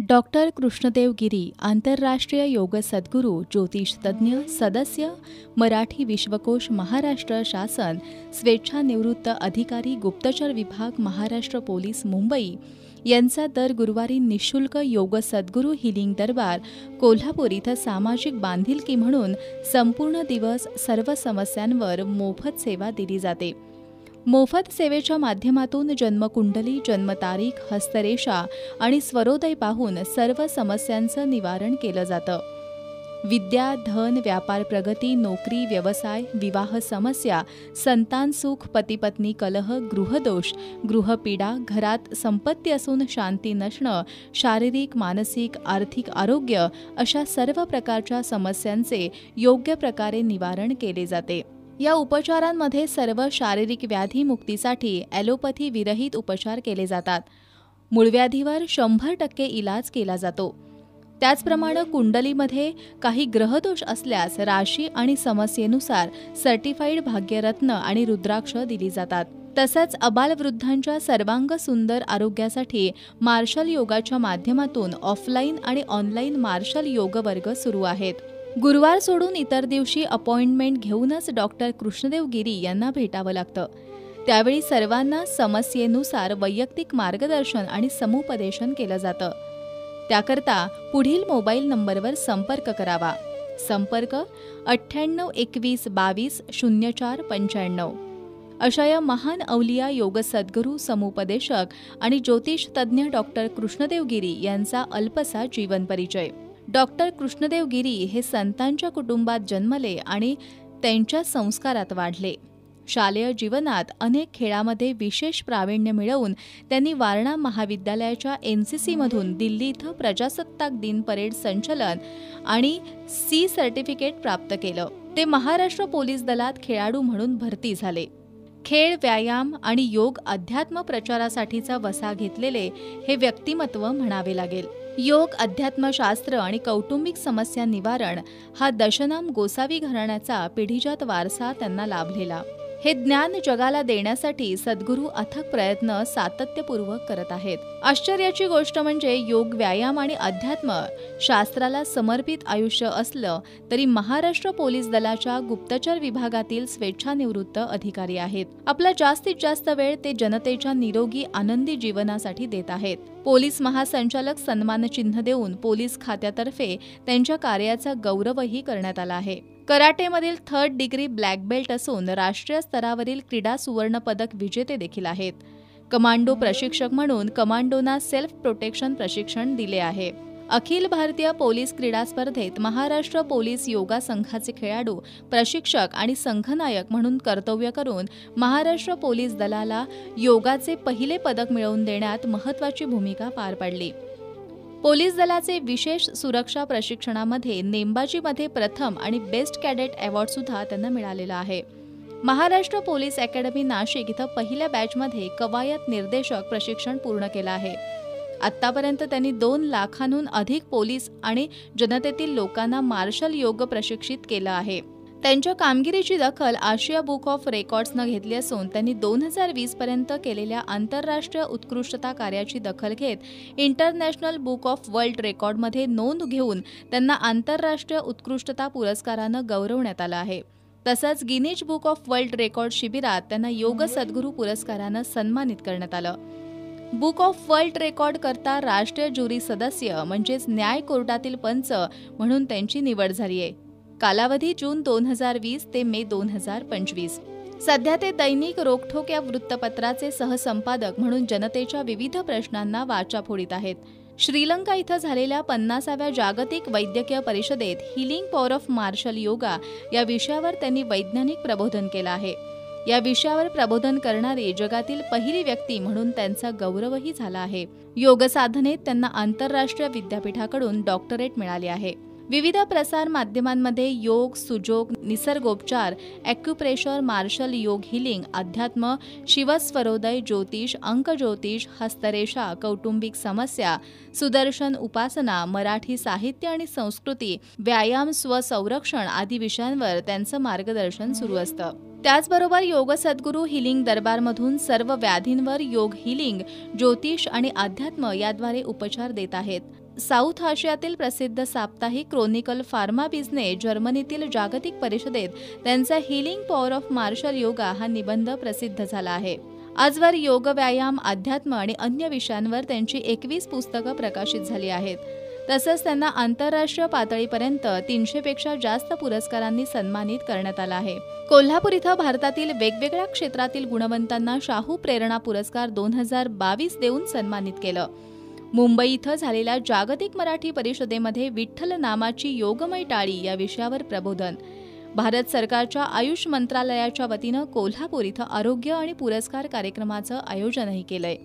Doctor Krishnadeva गिरी आंतरराष्ट्रीय योग सद्गुरू, ज्योतिष तज्ज्ञ, सदस्य, मराठी विश्वकोश, महाराष्ट्र शासन, स्वेच्छानिवृत्त अधिकारी, गुप्तचर विभाग, महाराष्ट्र पोलीस, मुंबई यांचा दर गुरुवारी निशुल्क योग सद्गुरू हिलिंग दरबार कोल्हापूर इथं सामाजिक बांधिलकी म्हणून संपूर्ण दिवस सर्व समस्यांवर मोफत सेवा दिली जाते. मोफत सेवेच्या माध्यमातून जन्मकुंडली, जन्मतारीख, हस्तरेषा आणि स्वरोदय पाहून सर्व समस्यांचं निवारण केलं जातं. विद्या, धन, व्यापार प्रगती, नोकरी, व्यवसाय, विवाह समस्या, संतान सुख, पती-पत्नी कलह, गृहदोष, गृहपीडा, घरात संपत्ती असून शांती नसणं, शारीरिक, मानसिक, आर्थिक आरोग्य अशा सर्व प्रकारच्या समस्यांचे योग्य प्रकारे निवारण केले जाते. या उपचारांमध्ये सर्व शारीरिक व्याधी मुक्तीसाठी ॲलोपॅथी विरहित उपचार केले जातात. मूळव्याधीवर 100% इलाज केला जातो. त्याचप्रमाणे कुंडलीमध्ये काही ग्रहदोष असल्यास राशी आणि समस्येनुसार सर्टिफाईड भाग्यरत्न आणि रुद्राक्ष दिली जातात. तसंच अबालवृद्धांच्या सर्वांग सुंदर आरोग्यासाठी मार्शल योगाच्या माध्यमातून ऑफलाईन आणि ऑनलाईन मार्शल योग वर्ग सुरू आहेत. गुरुवार सोडून इतर दिवशी अपॉइंटमेंट घेऊनच डॉक्टर कृष्णदेव गिरी यांना भेटावं लागतं. त्यावेळी सर्वांना समस्येनुसार वैयक्तिक मार्गदर्शन आणि समुपदेशन केलं जातं. त्याकरता पुढील मोबाईल नंबरवर संपर्क करावा. संपर्क 98 21 22 04 95. अशा या महान अवलिया योग सद्गुरू, समुपदेशक आणि ज्योतिष तज्ज्ञ डॉक्टर कृष्णदेव गिरी यांचा अल्पसा जीवन परिचय. डॉक्टर कृष्णदेव गिरी हे संतांच्या कुटुंबात जन्मले आणि त्यांच्या संस्कारात वाढले. शालेय जीवनात अनेक खेळामध्ये विशेष प्रावीण्य मिळवून त्यांनी वारणा महाविद्यालयाच्या NCCमधून दिल्ली इथं प्रजासत्ताक दिन परेड संचलन आणि C सर्टिफिकेट प्राप्त केलं. ते महाराष्ट्र पोलीस दलात खेळाडू म्हणून भरती झाले. खेळ, व्यायाम आणि योग अध्यात्म प्रचारासाठीचा वसा घेतलेले हे व्यक्तिमत्व म्हणावे लागेल. योग, अध्यात्मशास्त्र आणि कौटुंबिक समस्या निवारण हा दशनाम गोसावी घराण्याचा पिढीजात वारसा त्यांना लाभलेला. हे ज्ञान जगाला देण्यासाठी सद्गुरू अथक प्रयत्न सातत्यपूर्वक करत आहेत. आश्चर्याची गोष्ट म्हणजे योग, व्यायाम आणि अध्यात्म शास्त्राला समर्पित आयुष्य असलं तरी महाराष्ट्र पोलीस दलाच्या गुप्तचर विभागातील स्वेच्छानिवृत्त अधिकारी आहेत. आपला जास्तीत जास्त वेळ ते जनतेच्या निरोगी, आनंदी जीवनासाठी देत आहेत. पोलीस महासंचालक सन्मानचिन्ह देऊन पोलीस खात्यातर्फे त्यांच्या कार्याचा गौरवही करण्यात आला आहे. कराटेमधील 3rd डिग्री ब्लॅक बेल्ट असून राष्ट्रीय स्तरावरील क्रीडा सुवर्ण पदक विजेते देखील आहेत. कमांडो प्रशिक्षक म्हणून कमांडोना सेल्फ प्रोटेक्शन प्रशिक्षण दिले आहे. अखिल भारतीय पोलीस क्रीडा स्पर्धेत महाराष्ट्र पोलीस योगा संघाचे खेळाडू, प्रशिक्षक आणि संघनायक म्हणून कर्तव्य करून महाराष्ट्र पोलीस दलाला योगाचे पहिले पदक मिळवून देण्यात महत्त्वाची भूमिका पार पाडली. पोलीस दलाचे विशेष सुरक्षा प्रशिक्षणामध्ये नेमबाजीमध्ये प्रथम आणि बेस्ट कॅडेट अवॉर्ड सुद्धा त्यांना मिळालेला आहे. महाराष्ट्र पोलीस अकॅडमी नाशिक इथं पहिल्या बॅचमध्ये कवायत निर्देशक प्रशिक्षण पूर्ण केलं आहे. आतापर्यंत त्यांनी 2 लाखांहून अधिक पोलीस आणि जनतेतील लोकांना मार्शल योग प्रशिक्षित केलं आहे. त्यांच्या कामगिरीची दखल आशिया बुक ऑफ रेकॉर्ड्सनं घेतली असून त्यांनी 2020 पर्यंत केलेल्या आंतरराष्ट्रीय उत्कृष्टता कार्याची दखल घेत इंटरनॅशनल बुक ऑफ वर्ल्ड रेकॉर्डमध्ये नोंद घेऊन त्यांना आंतरराष्ट्रीय उत्कृष्टता पुरस्कारानं गौरवण्यात आलं आहे. तसंच Guinness book of world record शिबिरात त्यांना योग सद्गुरू पुरस्कारानं सन्मानित करण्यात आलं. बुक ऑफ वर्ल्ड रेकॉर्ड करता राष्ट्रीय ज्युरी सदस्य म्हणजेच न्याय कोर्टातील पंच म्हणून त्यांची निवड झाली आहे. कालावधी जून 2020 ते मे 2025. सध्या ते दैनिक रोकठोक या वृत्तपत्राचे सहसंपादक म्हणून जनतेच्या विविध प्रश्नांना वाचा फोडीत आहेत. श्रीलंका इथं झालेल्या 50व्या जागतिक वैद्यकीय परिषदेत healing power of martial yoga या विषयावर त्यांनी वैज्ञानिक प्रबोधन केलं आहे. या विषयावर प्रबोधन करणारी जगातील पहिली व्यक्ती म्हणून त्यांचा गौरवही झाला आहे. योग साधनेत त्यांना आंतरराष्ट्रीय विद्यापीठाकडून डॉक्टरेट मिळाले आहे. विविध प्रसार माध्यमांमध्ये योग, सुजोग, निसर्गोपचार, ॲक्युप्रेशर, मार्शल योग, हिलिंग, अध्यात्म, शिवस्वरोदय, ज्योतिष, अंकज्योतिष, हस्तरेषा, कौटुंबिक समस्या, सुदर्शन उपासना, मराठी साहित्य आणि संस्कृती, व्यायाम, स्वसंरक्षण आदी विषयांवर त्यांचं मार्गदर्शन सुरू असतं. त्याचबरोबर योग सद्गुरू हिलिंग दरबारमधून सर्व व्याधींवर योग, हिलिंग, ज्योतिष आणि अध्यात्म याद्वारे उपचार देत आहेत. साऊथ आशियातील प्रसिद्ध साप्ताहिक क्रॉनिकल फार्मा बिझने जर्मनीतील जागतिक परिषदेत त्यांचा healing power of martial yoga हा निबंध प्रसिद्ध झाला आहे. आजवर योग, व्यायाम, अध्यात्म आणि अन्य विषयांवर त्यांची 21 पुस्तकं प्रकाशित झाली आहेत. तसंच त्यांना आंतरराष्ट्रीय पातळीपर्यंत 300 पेक्षा जास्त पुरस्कारांनी सन्मानित करण्यात आलं आहे. कोल्हापूर इथं भारतातील वेगवेगळ्या क्षेत्रातील गुणवंतांना शाहू प्रेरणा पुरस्कार 2022 देऊन सन्मानित केलं. मुंबई इथं झालेल्या जागतिक मराठी परिषदेमध्ये विठ्ठल नामाची योगमय टाळी या विषयावर प्रबोधन. भारत सरकारच्या आयुष मंत्रालयाच्या वतीनं कोल्हापूर इथं आरोग्य आणि पुरस्कार कार्यक्रमाचं आयोजनही केलंय.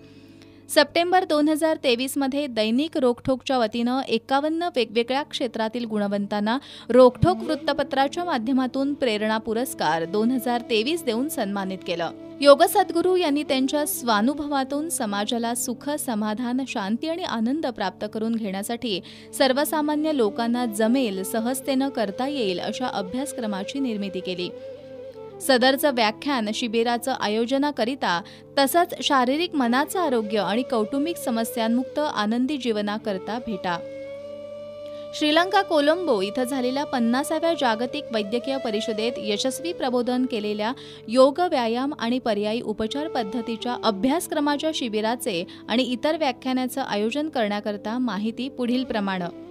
सप्टेंबर 2023 मध्ये दैनिक रोखठोकच्या वतीनं 51 वेगवेगळ्या क्षेत्रातील गुणवंतांना रोखठोक वृत्तपत्राच्या माध्यमातून प्रेरणा पुरस्कार 2023 देऊन सन्मानित केलं. योग सद्गुरू यांनी त्यांच्या स्वानुभवातून समाजाला सुख, समाधान, शांती आणि आनंद प्राप्त करून घेण्यासाठी सर्वसामान्य लोकांना जमेल, सहजतेनं करता येईल अशा अभ्यासक्रमाची निर्मिती केली. सदरचं व्याख्यान शिबिराचं आयोजनाकरिता तसंच शारीरिक, मनाचं आरोग्य आणि कौटुंबिक समस्यांमुक्त आनंदी जीवनाकरता भेटा. श्रीलंका कोलंबो इथं झालेल्या 50व्या जागतिक वैद्यकीय परिषदेत यशस्वी प्रबोधन केलेल्या योग, व्यायाम आणि पर्यायी उपचार पद्धतीच्या अभ्यासक्रमाच्या शिबिराचे आणि इतर व्याख्यानाचं आयोजन करण्याकरता माहिती पुढील प्रमाणे.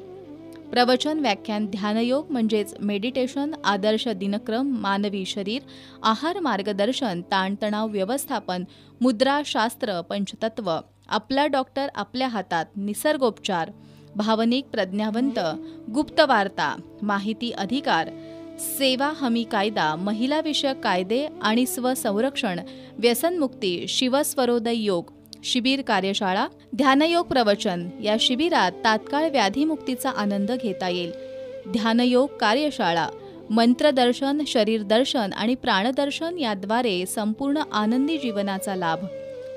प्रवचन, व्याख्यान, ध्यानयोग म्हणजेच मेडिटेशन, आदर्श दिनक्रम, मानवी शरीर, आहार मार्गदर्शन, ताणतणाव व्यवस्थापन, मुद्राशास्त्र, पंचतत्व, आपला डॉक्टर आपल्या हातात, निसर्गोपचार, भावनिक प्रज्ञावंत, गुप्त वार्ता, माहिती अधिकार, सेवा हमी कायदा, महिला विषयक कायदे आणि स्वसंरक्षण, व्यसनमुक्ती, शिवस्वरोदय योग. शिबिर, कार्यशाळा, ध्यानयोग प्रवचन. या शिबिरात तात्काळ व्याधीमुक्तीचा आनंद घेता येईल. ध्यानयोग कार्यशाळा, मंत्रदर्शन, शरीरदर्शन आणि प्राणदर्शन याद्वारे संपूर्ण आनंदी जीवनाचा लाभ.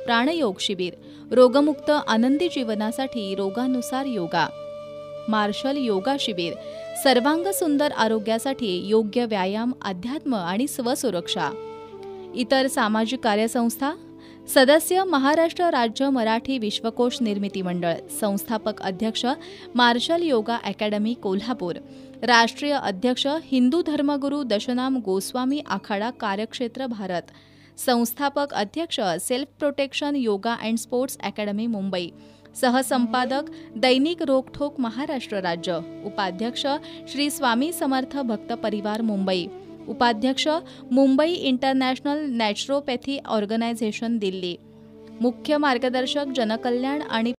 प्राणयोग शिबिर, रोगमुक्त आनंदी जीवनासाठी रोगानुसार योगा. मार्शल योगा शिबिर, सर्वांग सुंदर आरोग्यासाठी योग्य व्यायाम, अध्यात्म आणि स्वसुरक्षा. इतर सामाजिक कार्यसंस्था. सदस्य महाराष्ट्र राज्य मराठी विश्वकोश निर्मिती मंडळ. संस्थापक अध्यक्ष मार्शल योगा अकॅडमी कोल्हापूर. राष्ट्रीय अध्यक्ष हिंदू धर्मगुरू दशनाम गोस्वामी आखाडा कार्यक्षेत्र भारत. संस्थापक अध्यक्ष self protection yoga and sports academy Mumbai. सहसंपादक दैनिक रोखठोक महाराष्ट्र राज्य. उपाध्यक्ष श्री स्वामी समर्थ भक्त परिवार मुंबई. उपाध्यक्ष Mumbai international naturopathy organisation Delhi. मुख्य मार्गदर्शक जनकल्याण आणि